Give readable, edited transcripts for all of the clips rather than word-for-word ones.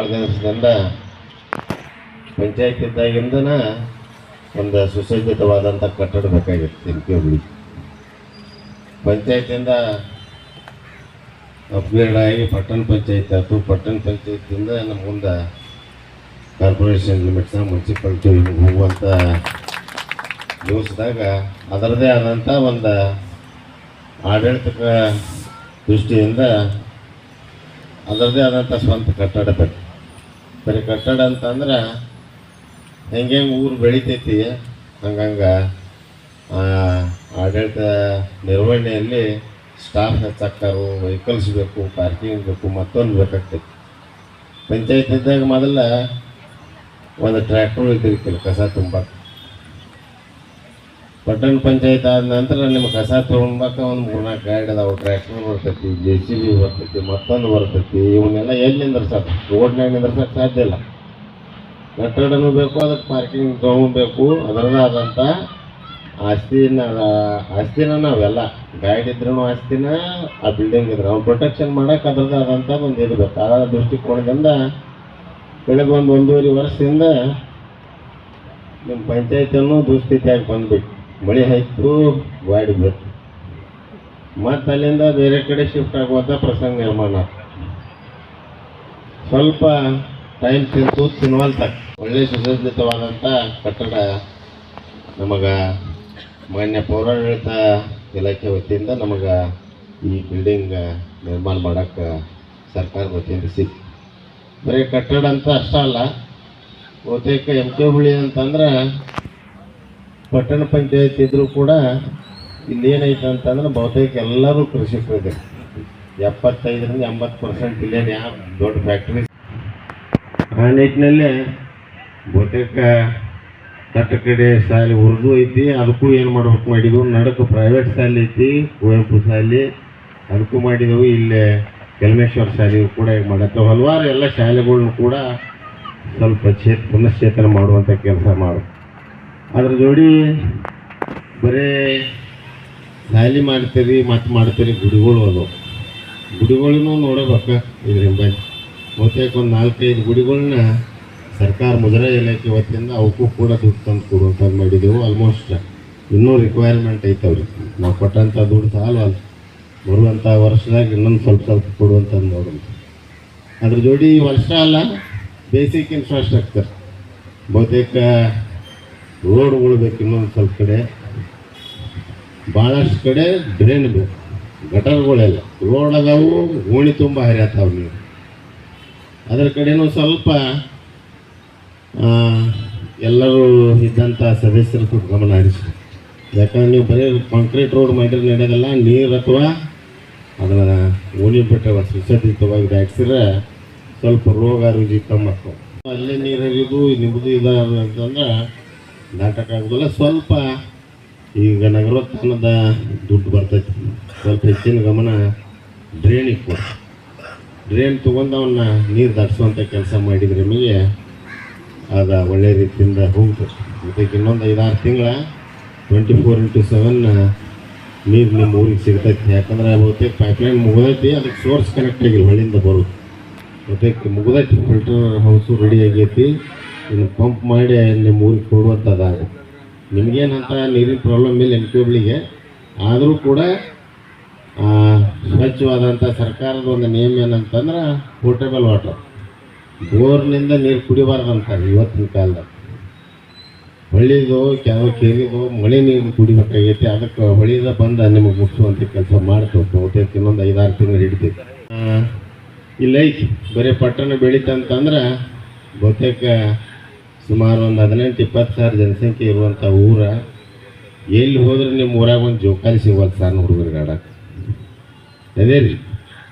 ಭಾಳ ದಿವಸದಿಂದ ಪಂಚಾಯತ್ ಇದ್ದಾಗಿಂದನ ಒಂದು ಸುಸಜ್ಜಿತವಾದಂಥ ಕಟ್ಟಡ ಬೇಕಾಗಿತ್ತು ತಿಮ್ಕಿ ಪಂಚಾಯತಿಂದ ಅಪ್ಗ್ರೇಡ್ ಆಗಿ ಪಟ್ಟಣ ಪಂಚಾಯತ್ ಆಯಿತು. ಪಟ್ಟಣ ಪಂಚಾಯತಿಂದ ನಮ್ಮ ಮುಂದೆ ಕಾರ್ಪೊರೇಷನ್ ಲಿಮಿಟ್ಸ್ನ ಮುನ್ಸಿಪಾಲ್ಟಿ ಹೋಗುವಂಥ ದಿವಸದಾಗ ಅದರದೇ ಆದಂಥ ಒಂದು ಆಡಳಿತ ದೃಷ್ಟಿಯಿಂದ ಅದರದೇ ಆದಂಥ ಸ್ವಂತ ಕಟ್ಟಡ ಬೇಕು. ಬರೀ ಕಟ್ಟಡ ಅಂತಂದ್ರೆ ಹೆಂಗೆ ಊರು ಬೆಳಿತೈತಿ ಹಂಗಂಗೆ ಆಡಳಿತ ನಿರ್ವಹಣೆಯಲ್ಲಿ ಸ್ಟಾಫ್ ಹೆಚ್ಚಾಕ್ತಾರು, ವೆಹಿಕಲ್ಸ್ ಬೇಕು, ಪಾರ್ಕಿಂಗ್ ಬೇಕು, ಮತ್ತೊಂದು ಬೇಕಾಗ್ತೈತಿ. ಪಂಚಾಯತ್ ಇದ್ದಾಗ ಮೊದಲ ಒಂದು ಟ್ರ್ಯಾಕ್ಟರ್ ಇದ್ದಿರ್ಕಿಲ್ಲ ಕಸ ತುಂಬಕ್ಕೆ. ಪಟ್ಟಣ ಪಂಚಾಯತ್ ಆದ ನಂತರ ನಿಮ್ಮ ಕಸ ತೊಗೊಂಬಾಕ ಒಂದು 3-4 ಗಾಡಿ ಅದಾವು. ಟ್ರ್ಯಾಕ್ಟರ್ ಬರ್ತೈತಿ, JCB ಬರ್ತೈತಿ, ಮತ್ತೊಂದು ಬರ್ತೈತಿ. ಇವನ್ನೆಲ್ಲ ಎಲ್ಲಿ ನಿಂದ್ರಸಕ್ಕೆ, ರೋಡ್ನಾಗ ನಿಂದ್ರಸಕ್ಕೆ ಸಾಧ್ಯ ಇಲ್ಲ. ಕಟ್ಟಡನೂ ಬೇಕು, ಅದಕ್ಕೆ ಪಾರ್ಕಿಂಗ್ ತೊಗೊಬೇಕು. ಅದರದ್ದು ಆದಂಥ ಆಸ್ತಿನ ನಾವೆಲ್ಲ ಗಾಡಿ ಇದ್ರೂ ಆಸ್ತಿನ, ಆ ಬಿಲ್ಡಿಂಗ್ ಇದ್ರೆ ಅವ್ನು ಪ್ರೊಟೆಕ್ಷನ್ ಮಾಡೋಕೆ ಅದರದ್ದು ಆದಂಥ ಒಂದು ಇರಬೇಕು. ಆ ದೃಷ್ಟಿಕೋನದಿಂದ ಕಳೆದ 1-1.5 ವರ್ಷದಿಂದ ನಿಮ್ಮ ಪಂಚಾಯತಿಯನ್ನು ದುಸ್ಥಿತಿಯಾಗಿ ಬಂದ್ಬಿಟ್ಟು ಮಳೆ ಆಯಿತು, ಗಾಡಿ ಬೇಕು, ಮತ್ತು ಅಲ್ಲಿಂದ ಬೇರೆ ಕಡೆ ಶಿಫ್ಟ್ ಆಗುವಂಥ ಪ್ರಸಂಗ ನಿರ್ಮಾಣ. ಸ್ವಲ್ಪ ಟೈಮ್ ತಿನ್ನುವಂಥ ಒಳ್ಳೆಯ ಸುಸಜ್ಜಿತವಾದಂಥ ಕಟ್ಟಡ ನಮಗೆ ಮಾನ್ಯ ಪೌರಾಡಳಿತ ಇಲಾಖೆ ವತಿಯಿಂದ ನಮಗೆ ಈ ಬಿಲ್ಡಿಂಗ್ ನಿರ್ಮಾಣ ಮಾಡೋಕ್ಕೆ ಸರ್ಕಾರದ ವತಿಯಿಂದ ಸಿಕ್ತು. ಬರೀ ಕಟ್ಟಡ ಅಂತ ಅಷ್ಟೇ ಅಲ್ಲ, ಬಹುತೇಕ MK ಹುಳಿ ಅಂತಂದ್ರೆ ಪಟ್ಟಣ ಪಂಚಾಯತ್ ಇದ್ದರೂ ಕೂಡ ಇಲ್ಲಿ ಏನೈತೆ ಅಂತಂದ್ರೆ ಬಹುತೇಕ ಎಲ್ಲರೂ ಕೃಷಿಕರಿದ್ದಾರೆ. 75-80% ಇಲ್ಲೇನು ಯಾವ ದೊಡ್ಡ ಫ್ಯಾಕ್ಟ್ರಿ. ಆ ನಿಟ್ಟಿನಲ್ಲಿ ಬಹುತೇಕ ಕಟ್ಟ ಕಡೆ ಶಾಲೆ ಉರ್ದು ಐತಿ, ಅದಕ್ಕೂ ಏನು ಮಾಡ್ಬೇಕು ಮಾಡಿದ್ವು. ನಡಕು ಪ್ರೈವೇಟ್ ಶಾಲೆ ಐತಿ, ಕುವೆಂಪು ಶಾಲೆ, ಅದಕ್ಕೂ ಮಾಡಿದೆವು. ಇಲ್ಲೇ ಕೆಲ್ಮೇಶ್ವರ ಶಾಲೆಯು ಕೂಡ ಈಗ ಮಾಡತ್ತೇವೆ. ಹಲವಾರು ಎಲ್ಲ ಶಾಲೆಗಳ್ನು ಕೂಡ ಸ್ವಲ್ಪ ಪುನಶ್ಚೇತನ ಮಾಡುವಂಥ ಕೆಲಸ ಮಾಡು. ಅದ್ರ ಜೋಡಿ ಬರೀ ಶಾಲೆ ಮಾಡ್ತೀರಿ ಮತ್ತು ಮಾಡ್ತೀರಿ, ಗುಡಿಗಳು ಅದಾವೆ. ಗುಡಿಗಳನ್ನೂ ನೋಡಬೇಕು. ಇದರಿಂದ ಬಹುತೇಕ ಒಂದು 4-5 ಗುಡಿಗಳನ್ನ ಸರ್ಕಾರ ಮುಜರಾಯಿ ಇಲಾಖೆ ವತಿಯಿಂದ ಅವಕ್ಕೂ ಕೂಡ ದುಡ್ಡು ತಂದು ಕೊಡುವಂಥದ್ದು ಮಾಡಿದೆವು. ಆಲ್ಮೋಸ್ಟ್ ಇನ್ನೂ ರಿಕ್ವೈರ್ಮೆಂಟ್ ಐತವ್ರಿ. ನಾವು ಕೊಟ್ಟಂಥ ದುಡ್ಡು ಸಾಲವಲ್ಲ, ಬರುವಂಥ ವರ್ಷದಾಗ ಇನ್ನೊಂದು ಸ್ವಲ್ಪ ಕೊಡುವಂಥದ್ದು ನೋಡೋಣ. ಅದ್ರ ಜೋಡಿ ವರ್ಷ ಅಲ್ಲ, ಬೇಸಿಕ್ ಇನ್ಫ್ರಾಸ್ಟ್ರಕ್ಚರ್ ಬಹುತೇಕ ರೋಡ್ಗಳು ಬೇಕು. ಇನ್ನೊಂದು ಸ್ವಲ್ಪ ಕಡೆ ಭಾಳಷ್ಟು ಕಡೆ ಡ್ರೈನ್ ಬೇಕು, ಗಟರ್ಗಳೆಲ್ಲ ರೋಡ್ ಅದಾವು, ಓಣಿ ತುಂಬ ಹರಿಯತ್ತಾವ ನೀವು. ಅದರ ಕಡೆನೂ ಸ್ವಲ್ಪ ಎಲ್ಲರೂ ಇದ್ದಂಥ ಸದಸ್ಯರು ಗಮನ ಹರಿಸಿ. ಯಾಕಂದ್ರೆ ನೀವು ಬರೀ ಕಾಂಕ್ರೀಟ್ ರೋಡ್ ಮಾಡಿದ್ರೆ ನಡೆಯೋದಲ್ಲ, ನೀರು ಅಥವಾ ಅದನ್ನು ಓಣಿ ಬಿಟ್ಟರೆ ಸುಸಜ್ಜಿತವಾಗಿ ದಾಟಿಸಿದ್ರೆ ಸ್ವಲ್ಪ ರೋಗ ರುಜಿ ಕಮ್ಮಿ ಆಗ್ತವೆ. ಅಲ್ಲೇ ನೀರು ಹರಿಯೋದು ನಿಮ್ಮದು ಇದಾದ ಅಂತಂದ್ರೆ ನಾಟಕ ಆಗೋದಿಲ್ಲ. ಸ್ವಲ್ಪ ಈಗ ನಗರೋತ್ಥಾನದ ದುಡ್ಡು ಬರ್ತೈತಿ, ಸ್ವಲ್ಪ ಹೆಚ್ಚಿನ ಗಮನ ಡ್ರೈನಿಗೆ ಕೊಡಿ. ಡ್ರೈನ್ ತೊಗೊಂಡು ಅವನ್ನ ನೀರು ದಾಟಿಸುವಂಥ ಕೆಲಸ ಮಾಡಿದರೆ ನಿಮಗೆ ಅದು ಒಳ್ಳೆಯ ರೀತಿಯಿಂದ ಹೋಗ್ತದೆ. ಮತ್ತು ಇನ್ನೊಂದು 5-6 ತಿಂಗಳ 24x7 ನೀರು ನಿಮ್ಮ ಊರಿಗೆ ಸಿಗ್ತೈತಿ. ಯಾಕಂದ್ರೆ ಬಹುತೇಕ ಪೈಪ್ಲೈನ್ ಮುಗಿದೈತಿ, ಅದಕ್ಕೆ ಸೋರ್ಸ್ ಕನೆಕ್ಟ್ ಆಗಿಲ್ಲ, ಹೊಳ್ಳಿಂದ ಬರೋದು ಬಹುತೇಕ ಮುಗಿದೈತಿ. ಫಿಲ್ಟರ್ ಹೌಸು ರೆಡಿ ಆಗೈತಿ, ಇನ್ನು ಪಂಪ್ ಮಾಡಿ ನಿಮ್ಮ ಊರಿಗೆ ಕೊಡುವಂಥದ್ದಾಗ. ನಿಮಗೇನಂತ ನೀರಿನ ಪ್ರಾಬ್ಲಮ್ ಇಲ್ಲ MK ಹುಬ್ಳಿಗೆ. ಆದರೂ ಕೂಡ ಸ್ವಚ್ಛವಾದಂಥ ಸರ್ಕಾರದ ಒಂದು ನಿಯಮ ಏನಂತಂದ್ರೆ ಪೋರ್ಟೇಬಲ್ ವಾಟರ್, ಬೋರ್ನಿಂದ ನೀರು ಕುಡಿಬಾರ್ದಂತಾರೆ ಇವತ್ತಿನ ಕಾಲದಾಗ. ಹೊಳಿದು ಕೆಲವು ಕೇರಿದು ಮಳೆ ನೀರು ಕುಡಿಬೇಕಾಗೈತಿ. ಅದಕ್ಕೆ ಹೊಳಿದ ಬಂದು ನಿಮಗೆ ಮುಗಿಸುವಂಥ ಕೆಲಸ ಮಾಡ್ತೇವೆ. ಬಹುತೇಕ ಇನ್ನೊಂದು 5-6 ತಿಂಗಳು ಹಿಡಿತೈತಿ. ಇಲ್ಲೈತಿ ಬರೀ ಪಟ್ಟಣ ಬೆಳೀತಂತಂದ್ರೆ ಬಹುತೇಕ ಸುಮಾರು ಒಂದು 18-20 ಸಾವಿರ ಜನಸಂಖ್ಯೆ ಇರುವಂಥ ಊರ. ಎಲ್ಲಿ ಹೋದ್ರೆ ನಿಮ್ಮ ಊರಾಗ ಒಂದು ಜೋಕಾಲಿ ಸಿಗೋಲ್ಲ ಸಣ್ಣ ಹುಡುಗರಿಗೆ ಆಡಕ್ಕೆ. ಅದೇ ರೀ,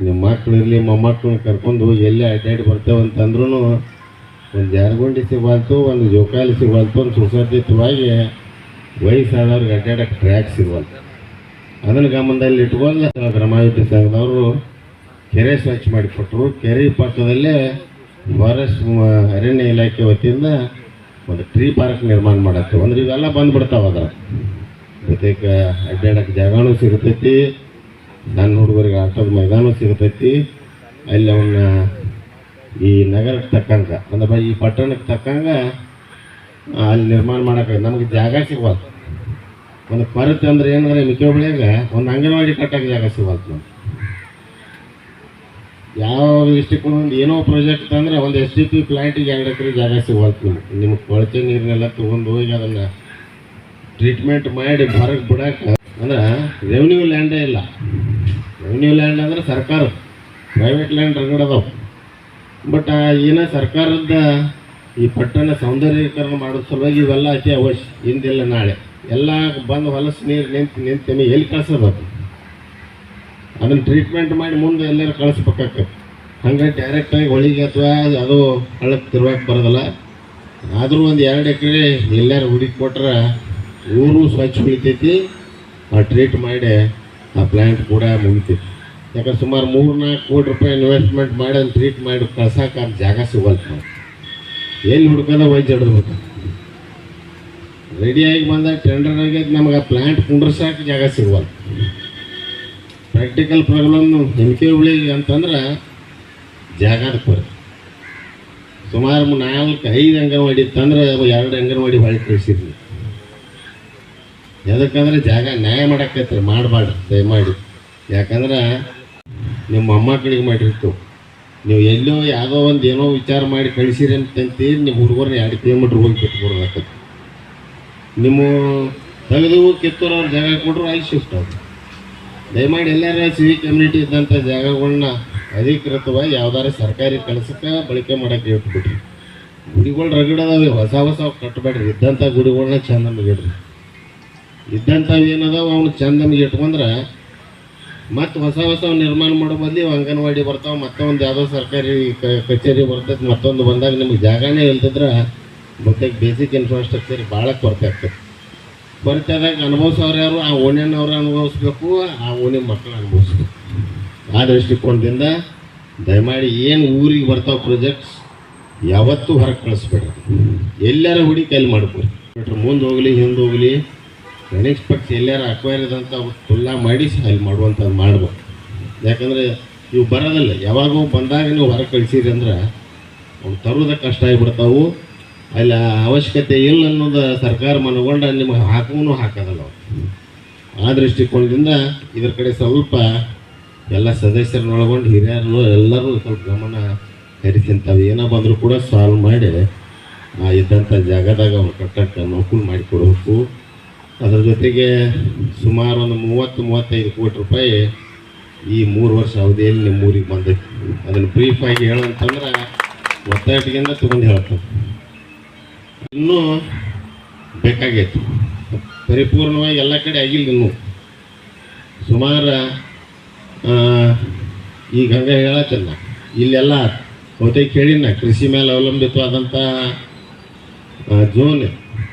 ನಿಮ್ಮ ಮಕ್ಕಳು ಇರಲಿ, ಮೊಮ್ಮಕ್ಕಳನ್ನ ಕರ್ಕೊಂಡು ಹೋಗಿ ಎಲ್ಲೇ ಅಡ್ಡಾಡಿ ಬರ್ತೇವೆ ಅಂತಂದ್ರೂ ಒಂದು ಜಾರಗುಂಡಿ ಸಿಗಬಾರ್ದು, ಒಂದು ಜೋಕಾಲಿ ಸಿಗಬಾರ್ದು. ಒಂದು ಸುಸಜ್ಜಿತವಾಗಿ ವಯಸ್ಸಾದವ್ರಿಗೆ ಅಡ್ಡಾಡಕ್ಕೆ ಟ್ರ್ಯಾಕ್ ಸಿಗಬಾರ್ದು. ಅದನ್ನು ಗಮನದಲ್ಲಿ ಇಟ್ಕೊಂಡು ಗ್ರಾಮಾಭಿವೃದ್ಧಿ ಸಂಘದವರು ಕೆರೆ ಸ್ವಚ್ಛ ಮಾಡಿಕೊಟ್ರು. ಕೆರೆ ಪಕ್ಕದಲ್ಲೇ ಫಾರೆಸ್ಟ್ ಅರಣ್ಯ ಇಲಾಖೆ ವತಿಯಿಂದ ಒಂದು ಟ್ರೀ ಪಾರ್ಕ್ ನಿರ್ಮಾಣ ಮಾಡತ್ತೇವೆ. ಅಂದ್ರೆ ಇವೆಲ್ಲ ಬಂದುಬಿಡ್ತಾವೆ. ಅದರ ಜೊತೆಗೆ ಅಡ್ಡಾಡಕ್ಕೆ ಜಾಗನೂ ಸಿಗ್ತೈತಿ, ಸಣ್ಣ ಹುಡುಗರಿಗೆ ಆಟದ ಮೈದಾನ ಸಿಗ್ತೈತಿ. ಅಲ್ಲಿ ಅವನ್ನ ಈ ನಗರಕ್ಕೆ ತಕ್ಕಂಗೆ ಅಂದ್ರೆ ಈ ಪಟ್ಟಣಕ್ಕೆ ತಕ್ಕಂಗೆ ಅಲ್ಲಿ ನಿರ್ಮಾಣ ಮಾಡೋಕೆ ನಮಗೆ ಜಾಗ ಸಿಗವಲ್ತು. ಒಂದು ಕೊರತೆ ಅಂದ್ರೆ ಏನಂದರೆ ಮಿಕ್ಕೊಬ್ಬಳಿಗೆ ಒಂದು ಅಂಗನವಾಡಿ ಕಟ್ಟೋಕೆ ಜಾಗ ಸಿಗವಲ್ತು. ನಮ್ಗೆ ಯಾವ ಡಿಸ್ಟಿಕ್ಕೊಂದು ಏನೋ ಪ್ರಾಜೆಕ್ಟ್ ತಂದರೆ ಒಂದು SDP ಪ್ಲ್ಯಾಂಟಿಗೆ 2 ಎಕರೆ ಜಾಗ ಸಿಗವಲ್ತು. ನಿಮಗೆ ಕೊಳಚೆ ನೀರನ್ನೆಲ್ಲ ತೊಗೊಂಡು ಹೋಗಿ ಅದನ್ನು ಟ್ರೀಟ್ಮೆಂಟ್ ಮಾಡಿ ಹೊರಗೆ ಬಿಡೋಕೆ ಅಂದ್ರೆ ರೆವಿನ್ಯೂ ಲ್ಯಾಂಡೇ ಇಲ್ಲ. ರೆವಿನ್ಯೂ ಲ್ಯಾಂಡ್ ಅಂದರೆ ಸರ್ಕಾರ, ಪ್ರೈವೇಟ್ ಲ್ಯಾಂಡ್ ರಗಡದವು. ಬಟ್ ಏನೋ ಸರ್ಕಾರದ ಈ ಪಟ್ಟಣ ಸೌಂದರ್ಯೀಕರಣ ಮಾಡೋದ್ರ ಸಲುವಾಗಿ ಇವೆಲ್ಲ ಅತಿ ಅವಶ್ಯ. ಹಿಂದಿಲ್ಲ ನಾಳೆ ಎಲ್ಲ ಬಂದು ಹೊಲಸು ನೀರು ನಿಂತು ಎಲ್ಲಿ ಕಳಿಸಬೇಕು, ಅದನ್ನು ಟ್ರೀಟ್ಮೆಂಟ್ ಮಾಡಿ ಮುಂದೆ ಎಲ್ಲರೂ ಕಳಿಸ್ಬೇಕಾಗ್ತದೆ. ಹಂಗೆ ಡೈರೆಕ್ಟಾಗಿ ಹೊಳಿಗೆ ಅಥವಾ ಅದು ಹಳ್ಳಕ್ಕೆ ತಿರುವಾಕೆ ಬರೋದಲ್ಲ. ಆದರೂ ಒಂದು 2 ಎಕರೆ ಎಲ್ಲರೂ ಹುಡುಕಿ ಕೊಟ್ರೆ ಊರು ಸ್ವಚ್ಛ ಉಳಿತೈತಿ. ಆ ಟ್ರೀಟ್ ಮಾಡಿ ಆ ಪ್ಲ್ಯಾಂಟ್ ಕೂಡ ಮುಗಿತೈತಿ. ಯಾಕಂದ್ರೆ ಸುಮಾರು 3-4 ಕೋಟಿ ರೂಪಾಯಿ ಇನ್ವೆಸ್ಟ್ಮೆಂಟ್ ಮಾಡಿ ಅದನ್ನು ಟ್ರೀಟ್ ಮಾಡಿ ಕಳ್ಸೋಕೆ ಅದು ಜಾಗ ಸಿಗಲ್ತು. ನಾವು ಎಲ್ಲಿ ಹುಡ್ಕೋದ ವೈದ್ಯ ಹಿಡಿದ್ಬೇಕು. ರೆಡಿಯಾಗಿ ಬಂದಾಗ ಟೆಂಡರ್ ಆಗೈತೆ, ನಮಗೆ ಆ ಪ್ಲ್ಯಾಂಟ್ ಕುಂಡ್ರಸಾಕೆ ಜಾಗ ಸಿಗವಲ್ತು. ಪ್ರಾಕ್ಟಿಕಲ್ ಪ್ರಾಬ್ಲಮ್ ಹುಬ್ಳಿಗೆ ಅಂತಂದ್ರೆ ಜಾಗದ ಕೊರತೆ. ಸುಮಾರು 4-5 ಅಂಗನವಾಡಿ ಇತ್ತಂದ್ರೆ 2 ಅಂಗನವಾಡಿ ಹೊಳಿ ಕಳಿಸಿದ್ವಿ. ಯಾಕಂದ್ರೆ ಜಾಗ ನ್ಯಾಯ ಮಾಡಕ್ಕೈತ್ರಿ, ಮಾಡಬಾರ್ದು ದಯಮಾಡಿ. ಯಾಕಂದ್ರೆ ನಿಮ್ಮ ಮೊಮ್ಮಕ್ಕಳಿಗೆ ಮಾಡಿರ್ತೀವಿ, ನೀವು ಎಲ್ಲೋ ಯಾವುದೋ ಒಂದು ಏನೋ ವಿಚಾರ ಮಾಡಿ ಕಳಿಸಿರಿ ಅಂತಂತೀರಿ, ನಿಮ್ಮ ಹುಡುಗರನ್ನ 2 ಕಿಲೋಮೀಟ್ರ್ ಹೋಗಿ ಬಿಟ್ಕೊಡ್ಬೇಕಾಗ್ತದೆ. ನಿಮ್ಮ ತೆಗೆದು ಕಿತ್ತೂರವ್ರ ಜಾಗ ಕೊಟ್ಟರು ಅಲ್ಲಿ ಶಿಫ್ಟ್ ಆಗುತ್ತೆ. ದಯಮಾಡಿ ಎಲ್ಲರ ಸಿವಿಕ್ ಕಮ್ಯುನಿಟಿ ಇದ್ದಂಥ ಜಾಗಗಳನ್ನ ಅಧಿಕೃತವಾಗಿ ಯಾವ್ದಾರು ಸರ್ಕಾರಿ ಕೆಲಸಕ್ಕೆ ಬಳಕೆ ಮಾಡೋಕ್ಕೆ ಹೇಳ್ಬಿಟ್ರಿ. ಗುಡಿಗಳು ರಗಡದಾವೆ, ಹೊಸ ಕಟ್ಟಬೇಡ್ರಿ. ಇದ್ದಂಥ ಗುಡಿಗಳನ್ನ ಚಂದ ಇಡ್ರಿ. ಇದ್ದಂಥವು ಏನದಾವ ಅವ್ನು ಚಂದ ಇಟ್ಕೊಂಡ್ರೆ ಮತ್ತು ಹೊಸ ನಿರ್ಮಾಣ ಮಾಡೋ ಬದಲಿ ಅಂಗನವಾಡಿ ಬರ್ತಾವೆ, ಮತ್ತೊಂದು ಯಾವುದೋ ಸರ್ಕಾರಿ ಕಚೇರಿ ಬರ್ತೈತೆ. ಮತ್ತೊಂದು ಬಂದಾಗ ನಿಮಗೆ ಜಾಗನೇ ಇಲ್ದಿದ್ರೆ ಮತ್ತೆ ಬೇಸಿಕ್ ಇನ್ಫ್ರಾಸ್ಟ್ರಕ್ಚರ್ ಭಾಳ ಕೊರತೆ ಆಗ್ತದೆ. ಕೊರತೆ ಆದಾಗ ಅನುಭವಿಸೋರು ಯಾರು? ಆ ಓಣಿಯನ್ನವ್ರು ಅನುಭವಿಸ್ಬೇಕು, ಆ ಓಣಿ ಮಕ್ಕಳು ಅನುಭವಿಸ್ಬೇಕು. ಆ ದೃಷ್ಟಿಕೋನದಿಂದ ದಯಮಾಡಿ ಏನು ಊರಿಗೆ ಬರ್ತಾವೆ ಪ್ರಾಜೆಕ್ಟ್ಸ್ ಯಾವತ್ತೂ ಹೊರಗೆ ಕಳಿಸ್ಬೇಡ್ರಿ. ಎಲ್ಲಾರ ಹುಡುಕಿ ಅಲ್ಲಿ ಮಾಡ್ಕೊರಿ. ಮುಂದೆ ಹೋಗಲಿ ಹಿಂದೆ ಹೋಗಲಿ ಅನ್ಎಕ್ಸ್ಪೆಕ್ಟ್ ಎಲ್ಲಾರ ಅಕ್ವೈರ್ ಇದಂಥ ಫುಲ್ಲ ಮಾಡಿ ಅಲ್ಲಿ ಮಾಡುವಂಥದ್ದು ಮಾಡ್ಬೇಕು. ಯಾಕಂದರೆ ಇವು ಬರೋದಿಲ್ಲ. ಯಾವಾಗೋ ಬಂದಾಗ ನೀವು ಹೊರಗೆ ಕಳಿಸಿರಿ ಅಂದ್ರೆ ಅವ್ನು ತರೋದಕ್ಕೆ ಕಷ್ಟ ಆಗಿಬಿಡ್ತಾವು. ಅಲ್ಲಿ ಅವಶ್ಯಕತೆ ಇಲ್ಲ ಅನ್ನೋದು ಸರ್ಕಾರ ಮನಗೊಂಡು ನಿಮಗೆ ಹಾಕೋದಲ್ಲ ಅವ್ರು. ಆ ದೃಷ್ಟಿಕೋನದಿಂದ ಇದ್ರ ಕಡೆ ಸ್ವಲ್ಪ ಎಲ್ಲ ಸದಸ್ಯರನ್ನೊಳಗೊಂಡು ಹಿರಿಯರು ಎಲ್ಲರೂ ಸ್ವಲ್ಪ ಗಮನ ಹರಿತಿಂತಾವೆ. ಏನೋ ಬಂದರೂ ಕೂಡ ಸಾಲ್ವ್ ಮಾಡಿ ಇದ್ದಂಥ ಜಾಗದಾಗ ಅವ್ರು ಕಟ್ಟಕ್ಕೆ ಅನುಕೂಲ ಮಾಡಿಕೊಡ್ಬೇಕು. ಅದರ ಜೊತೆಗೆ ಸುಮಾರು ಒಂದು 30-35 ಕೋಟಿ ರೂಪಾಯಿ ಈ 3 ವರ್ಷ ಅವಧಿಯಲ್ಲಿ ನಿಮ್ಮ ಊರಿಗೆ ಬಂದೈತಿ. ಅದನ್ನು ಬ್ರೀಫಾಗಿ ಹೇಳಂತಂದ್ರೆ ಒತ್ತಟಿಗೆಂದ ತೊಗೊಂಡು ಹೇಳ್ತಾರೆ. ಇನ್ನೂ ಬೇಕಾಗೈತಿ, ಪರಿಪೂರ್ಣವಾಗಿ ಎಲ್ಲ ಕಡೆ ಆಗಿಲ್ಲ. ಇನ್ನೂ ಸುಮಾರು ಈಗ ಹಂಗೆ ಹೇಳತ್ತಲ್ಲ, ಇಲ್ಲೆಲ್ಲ ಬಹುತೇಕ ಕೇಳಿನ ಕೃಷಿ ಮೇಲೆ ಅವಲಂಬಿತವಾದಂಥ ಜೋನ್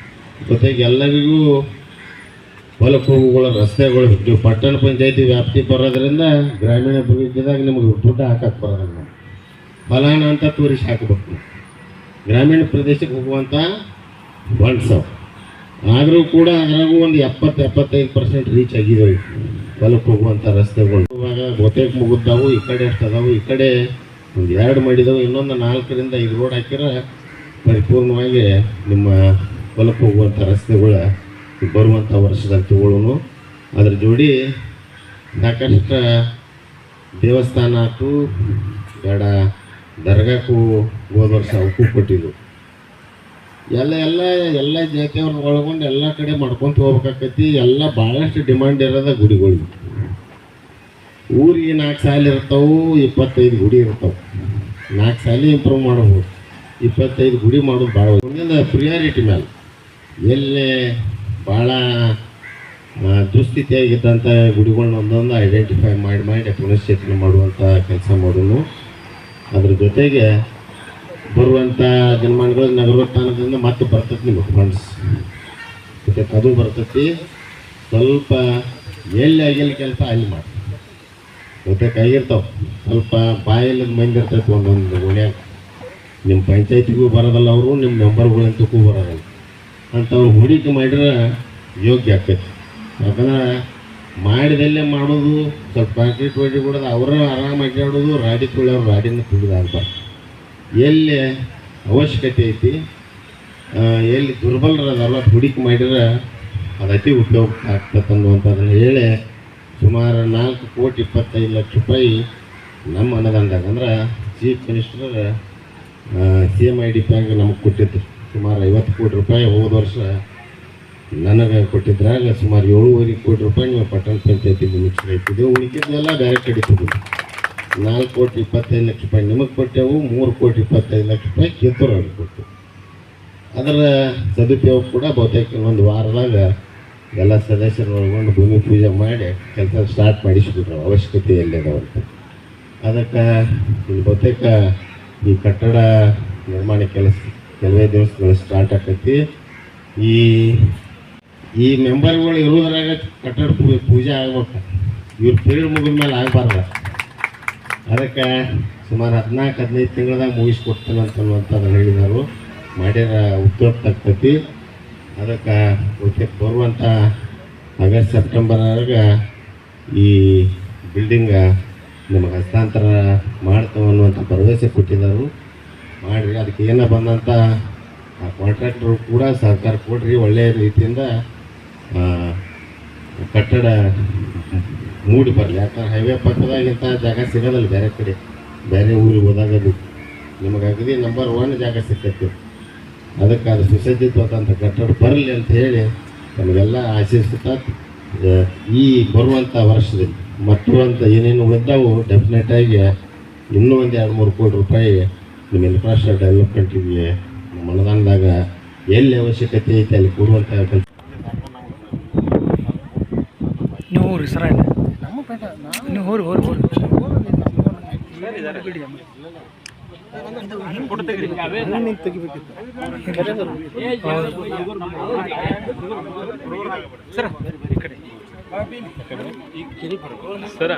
ಬಹುತೇಕ ಎಲ್ಲರಿಗೂ ಹೊಲಕ್ಕೆ ಹೋಗುಗಳ ರಸ್ತೆಗಳು ನೀವು ಪಟ್ಟಣ ಪಂಚಾಯತಿ ವ್ಯಾಪ್ತಿ ಬರೋದ್ರಿಂದ ಗ್ರಾಮೀಣ ಅಭಿವೃದ್ಧಿದಾಗ ನಿಮಗೆ ದುಡ್ಡು ಹಾಕಕ್ಕೆ ಬರೋದಿಲ್ಲ. ಫಲಾನ ಅಂತ ತೋರಿಸಿ ಹಾಕಬೇಕು. ಗ್ರಾಮೀಣ ಪ್ರದೇಶಕ್ಕೆ ಹೋಗುವಂಥ ಫಂಡ್ಸ್ ಆದರೂ ಕೂಡ ಅದರಾಗೂ ಒಂದು 70-75% ರೀಚ್ ಆಗಿದ್ದಾವೆ ಹೊಲಕ್ಕೆ ಹೋಗುವಂಥ ರಸ್ತೆಗಳು. ಇವಾಗ ಬಹುತೇಕ ಮುಗಿದಾವು. ಈ ಕಡೆ ಎಷ್ಟು ಅದಾವು, ಈ ಕಡೆ ಒಂದು 2 ಮಾಡಿದವು. ಇನ್ನೊಂದು 4-5 ರೋಡ್ ಹಾಕಿದ್ರೆ ಪರಿಪೂರ್ಣವಾಗಿ ನಿಮ್ಮ ಹೊಲಕ್ಕೆ ಹೋಗುವಂಥ ರಸ್ತೆಗಳ ಬರುವಂಥ ವರ್ಷದಲ್ಲಿ ತಗೊಳ್ಳೋನು. ಅದ್ರ ಜೋಡಿ ಸಾಕಷ್ಟು ದೇವಸ್ಥಾನ ಆಯ್ತು, ಬೇಡ ದರ್ಗಾಕ್ಕೂ ಹೋದ ವರ್ಷ ಅವಕ್ಕೂ ಕೊಟ್ಟಿದ್ದು. ಎಲ್ಲ ಜಾತಿಯವ್ರನ್ನ ಒಳಗೊಂಡು ಎಲ್ಲ ಕಡೆ ಮಾಡ್ಕೊತ ಹೋಗ್ಬೇಕಾಕೈತಿ. ಎಲ್ಲ ಭಾಳಷ್ಟು ಡಿಮಾಂಡ್ ಇರೋದ ಗುಡಿಗಳು. ಊರಿಗೆ 4 ಸಾಲ ಇರ್ತಾವೆ, 25 ಗುಡಿ ಇರ್ತಾವೆ. 4 ಸಾಲ ಇಂಪ್ರೂವ್ ಮಾಡ್ಬೋದು, 25 ಗುಡಿ ಮಾಡೋದು ಭಾಳ ಒಂದಿಂದ ಪ್ರಿಯಾರಿಟಿ ಮೇಲೆ. ಎಲ್ಲಿ ಭಾಳ ದುಸ್ಥಿತಿಯಾಗಿದ್ದಂಥ ಗುಡಿಗಳನ್ನ ಒಂದೊಂದು ಐಡೆಂಟಿಫೈ ಮಾಡಿ ಪುನಶ್ಚೇತನ ಮಾಡುವಂಥ ಕೆಲಸ ಮಾಡೋನು. ಅದ್ರ ಜೊತೆಗೆ ಬರುವಂಥ ಜನಮಾನಗಳು ನಗರೋತ್ಥಾನದಿಂದ ಮತ್ತೆ ಬರ್ತೈತಿ ನಿಮಗೆ ಫಂಡ್ಸ್, ಮತ್ತು ಅದು ಬರ್ತೈತಿ. ಸ್ವಲ್ಪ ಎಲ್ಲಿ ಕೆಲಸ ಅಲ್ಲಿ ಮಾಡಿ ಮತ್ತೆ ಆಗಿರ್ತಾವೆ. ಸ್ವಲ್ಪ ಬಾಯಲ್ಲಿ ಮಂದಿ ಇರ್ತೈತಿ ಒಂದೊಂದು ಓಣ್ಯಾಗ. ನಿಮ್ಮ ಪಂಚಾಯತಿಗೂ ಬರೋದಲ್ಲ ಅವರು, ನಿಮ್ಮ ಮೆಂಬರ್ಗಳಂತಕ್ಕೂ ಬರೋದಲ್ಲ. ಅಂಥವ್ರು ಹೂಡಿಕೆ ಮಾಡಿದ್ರೆ ಯೋಗ್ಯ ಆಗ್ತೈತಿ. ಯಾಕಂದ್ರೆ ಮಾಡಿದಲ್ಲೇ ಮಾಡೋದು, ಸ್ವಲ್ಪ ಕಾಂಕ್ರೀಟ್ ಹೊಡಿ ಬಿಡೋದು, ಅವರ ಆರಾಮ ಅಡ್ಡಾಡೋದು, ರಾಡಿ ತುಳಿಯವ್ರು ರಾಡಿನ ತುಳಿದಾಗಬಾರ್ದು. ಎಲ್ಲಿ ಅವಶ್ಯಕತೆ ಐತಿ, ಎಲ್ಲಿ ದುರ್ಬಲರದಲ್ಲ ಹುಡುಕಿ ಮಾಡಿದ್ರೆ ಅದು ಅತಿ ಉಪಯೋಗ ಆಗ್ತದೆ ಅನ್ನುವಂಥದ್ದನ್ನು ಹೇಳಿ ಸುಮಾರು 4,25,00,000 ನಮ್ಮ ಅನುದಾನದಾಗ ಅಂದ್ರೆ ಚೀಫ್ ಮಿನಿಸ್ಟರ್ CMIDP ಆಗಿ ನಮಗೆ ಕೊಟ್ಟಿದ್ರು. ಸುಮಾರು 50 ಕೋಟಿ ರೂಪಾಯಿ ಹೋದ ವರ್ಷ ನನಗೆ ಕೊಟ್ಟಿದ್ರಾಗ ಸುಮಾರು 7.5 ಕೋಟಿ ರೂಪಾಯಿ ನೀವು ಪಟ್ಟಣ ಪಂಚಾಯತಿಗೆ ಮುಚ್ಚಿಟ್ಟಿದ್ದೆವು. ಉಳಿಕಿದ್ದೆಲ್ಲ ಡೈರೆಕ್ಟ್ ಹಿಡಿತಿದ್ವಿ. 4,25,00,000 ನಿಮಗೆ ಕೊಟ್ಟೆವು, 3,25,00,000 ಕಿತ್ತೂರು ಅವ್ರಿಗೆ ಕೊಟ್ಟು. ಅದರ ಸದುಪಯೋಗ ಕೂಡ ಬಹುತೇಕ ಒಂದು ವಾರದಾಗ ಎಲ್ಲ ಸದಸ್ಯರು ಒಳಗೊಂಡು ಭೂಮಿ ಪೂಜೆ ಮಾಡಿ ಕೆಲಸ ಸ್ಟಾರ್ಟ್ ಮಾಡಿಸಿಬಿಟ್ರು ಅವಶ್ಯಕತೆ ಎಲ್ಲಿದಾವಂತ. ಅದಕ್ಕೆ ಇಲ್ಲಿ ಬಹುತೇಕ ಈ ಕಟ್ಟಡ ನಿರ್ಮಾಣ ಕೆಲಸ ಕೆಲವೇ ದಿವಸಗಳು ಸ್ಟಾರ್ಟ್ ಆಕೈತಿ. ಈ ಮೆಂಬರ್ಗಳು ಇರೋದ್ರಾಗ ಕಟ್ಟಡ ಪೂಜೆ ಆಗ್ಬೇಕು. ಇವ್ರ ಪೀರಿಯಡ್ ಮುಗಿದ ಮೇಲೆ ಆಗಬಾರ್ದು. ಅದಕ್ಕೆ ಸುಮಾರು 14-15 ತಿಂಗಳದಾಗ ಮುಗಿಸ್ಕೊಡ್ತಾನೆ ಅಂತನ್ನುವಂಥದ್ದು ಹೇಳಿದರು. ಮಾಡ್ಯಾರ ಉಪಯುಕ್ತ ಆಗ್ತೈತಿ. ಅದಕ್ಕೆ ಬಹುತೇಕ ಬರುವಂಥ ಆಗಸ್ಟ್ ಸೆಪ್ಟೆಂಬರ್ನಾಗ ಈ ಬಿಲ್ಡಿಂಗ್ ನಿಮಗೆ ಹಸ್ತಾಂತರ ಮಾಡ್ತೇವೆ ಅನ್ನುವಂಥ ಭರವಸೆ ಕೊಟ್ಟಿದ್ದರು. ಮಾಡಿರಿ. ಅದಕ್ಕೆ ಏನೋ ಬಂದಂಥ ಕಾಂಟ್ರಾಕ್ಟ್ರು ಕೂಡ ಸಹಕಾರ ಕೊಡ್ರಿ, ಒಳ್ಳೆಯ ರೀತಿಯಿಂದ ಕಟ್ಟಡ ಮೂಡಿ ಬರಲಿ. ಯಾಕಂದ್ರೆ ಹೈವೇ ಪಕ್ಕದಾಗಿಂಥ ಜಾಗ ಸಿಗೋದಲ್ಲ ಬೇರೆ ಕಡೆ, ಬೇರೆ ಊರಿಗೆ ಹೋದಾಗದು ನಿಮಗಾಗದಿ ನಂಬರ್ 1 ಜಾಗ ಸಿಕ್ಕೈತಿ. ಅದಕ್ಕೆ ಅದು ಸುಸಜ್ಜಿತವಾದಂಥ ಕಟ್ಟಡ ಬರಲಿ ಅಂತ ಹೇಳಿ ನಮಗೆಲ್ಲ ಆಶಿಸುತ್ತಾ ಈ ಬರುವಂಥ ವರ್ಷದಲ್ಲಿ ಮತ್ತುವಂಥ ಏನೇನು ಉಳಿದಾವು ಡೆಫಿನೆಟಾಗಿ ಇನ್ನೂ ಒಂದು 2-3 ಕೋಟಿ ರೂಪಾಯಿ ನಿಮ್ಮ ಇನ್ಫ್ರಾಸ್ಟ್ರಕ್ಚರ್ ಡೆವಲಪ್ಮೆಂಟಿಗೆ ನಮ್ಮ ಅನುದಾನದಾಗ ಎಲ್ಲಿ ಅವಶ್ಯಕತೆ ಐತೆ ಅಲ್ಲಿ ಕೊಡುವಂಥ ಕೆಲಸ. ನೀವು ಹೋಗ್ರಿ ಸರ, ನೀವು ಹೋರಿ ಹೋರಿ ಹೋರಿ ಸರ